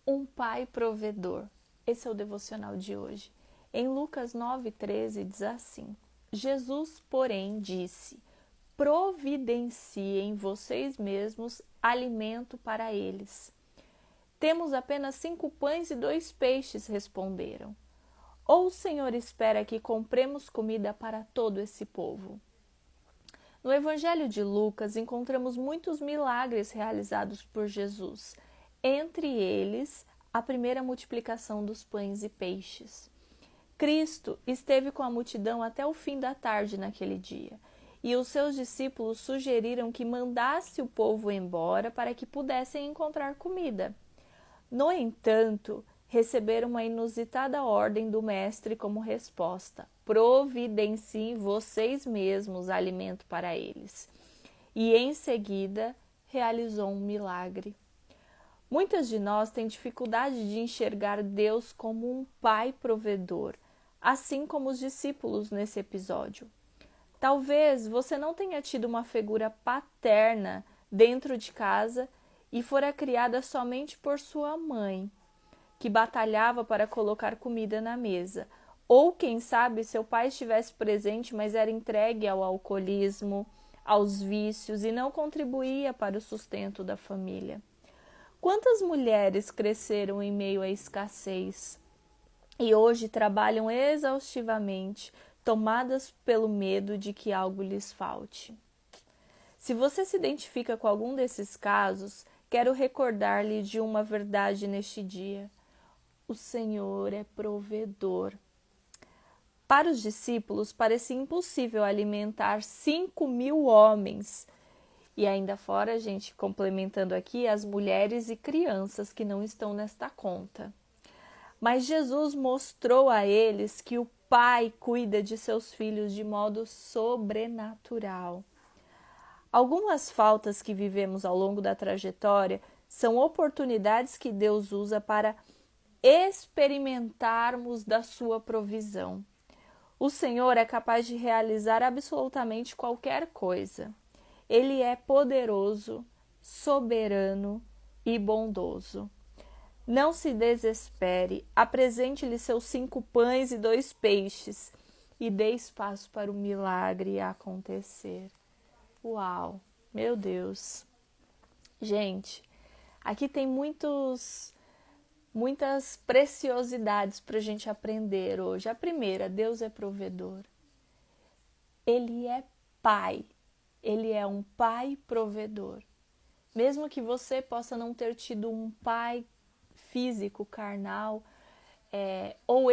Um pai provedor. Esse é o devocional de hoje. Em Lucas 9,13 diz assim: Jesus, porém, disse: providenciem vocês mesmos alimento para eles. Temos apenas 5 pães e 2 peixes, responderam. Ou o Senhor espera que compremos comida para todo esse povo? No Evangelho de Lucas, encontramos muitos milagres realizados por Jesus, entre eles a primeira multiplicação dos pães e peixes. Cristo esteve com a multidão até o fim da tarde naquele dia, e os seus discípulos sugeriram que mandasse o povo embora para que pudessem encontrar comida. No entanto, receberam uma inusitada ordem do mestre como resposta: providenciem vocês mesmos alimento para eles. E em seguida realizou um milagre. Muitas de nós têm dificuldade de enxergar Deus como um pai provedor, assim como os discípulos nesse episódio. Talvez você não tenha tido uma figura paterna dentro de casa e fora criada somente por sua mãe, que batalhava para colocar comida na mesa. Ou, quem sabe, seu pai estivesse presente, mas era entregue ao alcoolismo, aos vícios e não contribuía para o sustento da família. Quantas mulheres cresceram em meio à escassez e hoje trabalham exaustivamente, tomadas pelo medo de que algo lhes falte? Se você se identifica com algum desses casos, quero recordar-lhe de uma verdade neste dia: o Senhor é provedor. Para os discípulos, parecia impossível alimentar 5.000 homens. E ainda fora, gente, complementando aqui, as mulheres e crianças que não estão nesta conta. Mas Jesus mostrou a eles que o Pai cuida de seus filhos de modo sobrenatural. Algumas faltas que vivemos ao longo da trajetória são oportunidades que Deus usa para experimentarmos da sua provisão. O Senhor é capaz de realizar absolutamente qualquer coisa. Ele é poderoso, soberano e bondoso. Não se desespere, apresente-lhe seus 5 pães e 2 peixes e dê espaço para o milagre acontecer. Uau, meu Deus! Gente, aqui tem muitas preciosidades para a gente aprender hoje. A primeira: Deus é provedor. Ele é Pai. Ele é um pai provedor. Mesmo que você possa não ter tido um pai físico, carnal, ou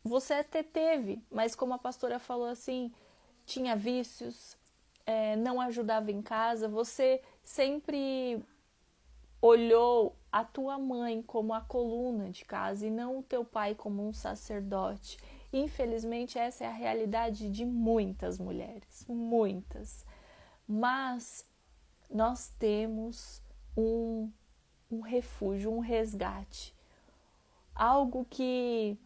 você até teve, mas como a pastora falou assim, tinha vícios, não ajudava em casa, você sempre olhou a tua mãe como a coluna de casa e não o teu pai como um sacerdote. Infelizmente, essa é a realidade de muitas mulheres, muitas. Mas nós temos um refúgio, um resgate, algo que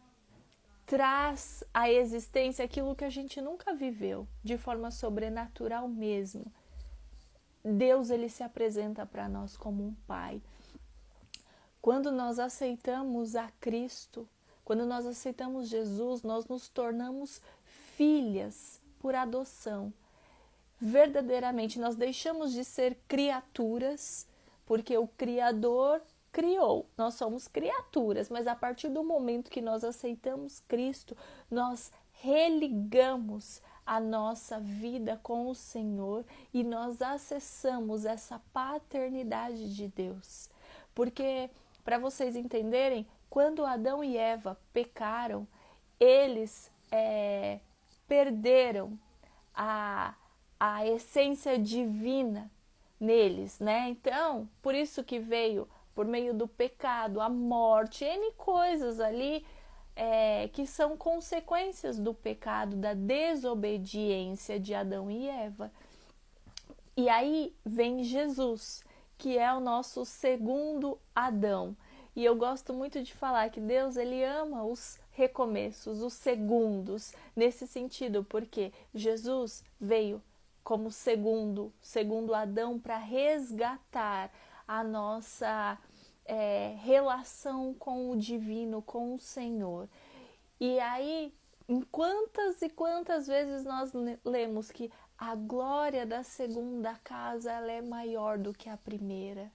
traz à existência aquilo que a gente nunca viveu, de forma sobrenatural mesmo. Deus, ele se apresenta para nós como um pai. Quando nós aceitamos a Cristo, quando nós aceitamos Jesus, nós nos tornamos filhas por adoção. Verdadeiramente, nós deixamos de ser criaturas, porque o Criador criou. Nós somos criaturas, mas a partir do momento que nós aceitamos Cristo, nós religamos a nossa vida com o Senhor e nós acessamos essa paternidade de Deus. Porque, para vocês entenderem, quando Adão e Eva pecaram, eles perderam a essência divina neles, né? Então, por isso que veio, por meio do pecado, a morte, N coisas ali que são consequências do pecado, da desobediência de Adão e Eva. E aí vem Jesus, que é o nosso segundo Adão. E eu gosto muito de falar que Deus, ele ama os recomeços, os segundos, nesse sentido, porque Jesus veio como segundo Adão para resgatar a nossa relação com o divino, com o Senhor. E aí, em quantas e quantas vezes nós lemos que a glória da segunda casa ela é maior do que a primeira.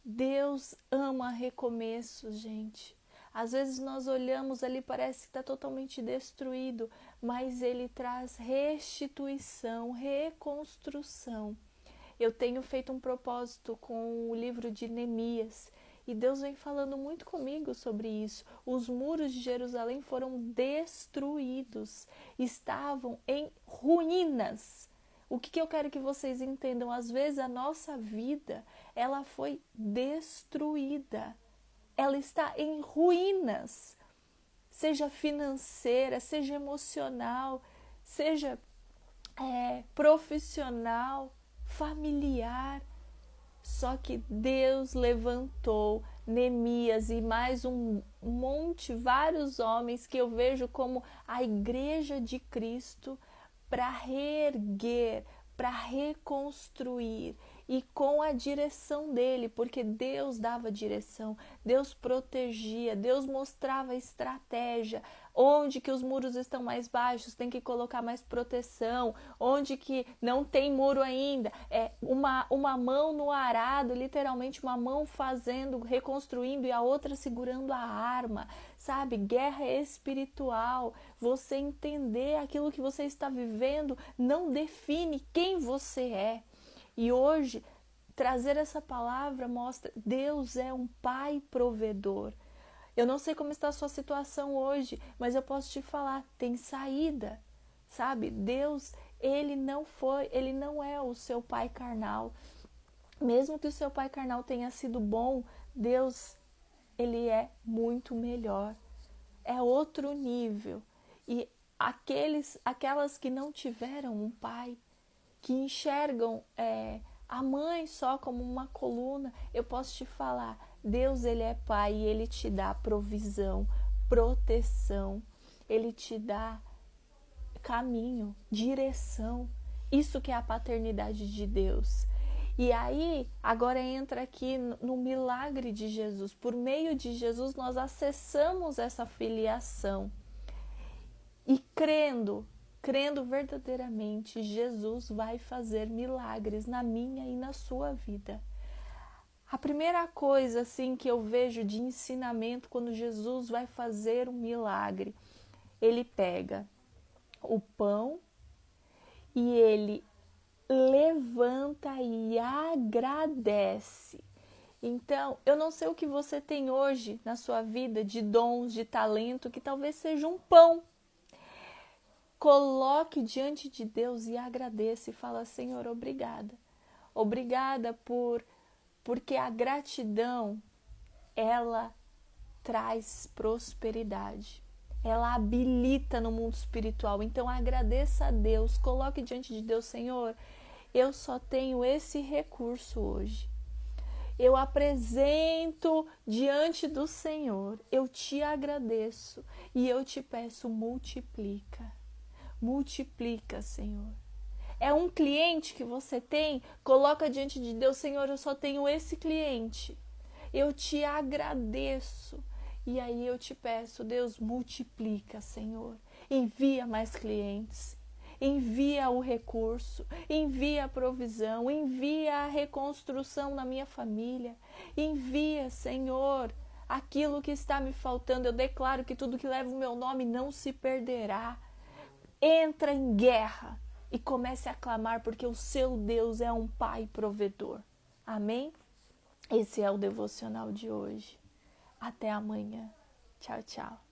Deus ama recomeços, gente. Às vezes nós olhamos ali, parece que está totalmente destruído, mas Ele traz restituição, reconstrução. Eu tenho feito um propósito com o livro de Neemias e Deus vem falando muito comigo sobre isso. Os muros de Jerusalém foram destruídos, estavam em ruínas. O que eu quero que vocês entendam? Às vezes a nossa vida, ela foi destruída. Ela está em ruínas, seja financeira, seja emocional, seja profissional, familiar. Só que Deus levantou Neemias e mais um monte, vários homens que eu vejo como a igreja de Cristo para reerguer, para reconstruir e com a direção dele, porque Deus dava direção, Deus protegia, Deus mostrava estratégia, onde que os muros estão mais baixos, tem que colocar mais proteção, onde que não tem muro ainda, uma mão no arado, literalmente uma mão fazendo, reconstruindo e a outra segurando a arma, sabe? Guerra espiritual, você entender aquilo que você está vivendo não define quem você é. E hoje, trazer essa palavra mostra, Deus é um Pai provedor. Eu não sei como está a sua situação hoje, mas eu posso te falar, tem saída, sabe? Deus, Ele não é o seu pai carnal. Mesmo que o seu pai carnal tenha sido bom, Deus, Ele é muito melhor. É outro nível. E aquelas que não tiveram um pai, que enxergam a mãe só como uma coluna, eu posso te falar, Deus, Ele é Pai e Ele te dá provisão, proteção, Ele te dá caminho, direção. Isso que é a paternidade de Deus. E aí, agora entra aqui no milagre de Jesus. Por meio de Jesus, nós acessamos essa filiação. E crendo verdadeiramente, Jesus vai fazer milagres na minha e na sua vida. A primeira coisa assim que eu vejo de ensinamento quando Jesus vai fazer um milagre, ele pega o pão e ele levanta e agradece. Então, eu não sei o que você tem hoje na sua vida de dons, de talento, que talvez seja um pão. Coloque diante de Deus e agradeça e fala, Senhor, obrigada. Obrigada porque a gratidão, ela traz prosperidade. Ela habilita no mundo espiritual. Então agradeça a Deus, coloque diante de Deus, Senhor, eu só tenho esse recurso hoje. Eu apresento diante do Senhor, eu te agradeço e eu te peço, multiplica. Multiplica, Senhor. É um cliente que você tem, coloca diante de Deus, Senhor, eu só tenho esse cliente. Eu te agradeço. E aí eu te peço, Deus, multiplica, Senhor. Envia mais clientes. Envia o recurso, envia a provisão, envia a reconstrução na minha família. Envia, Senhor, aquilo que está me faltando. Eu declaro que tudo que leva o meu nome não se perderá. Entra em guerra e comece a clamar, porque o seu Deus é um Pai provedor. Amém? Esse é o devocional de hoje. Até amanhã. Tchau, tchau.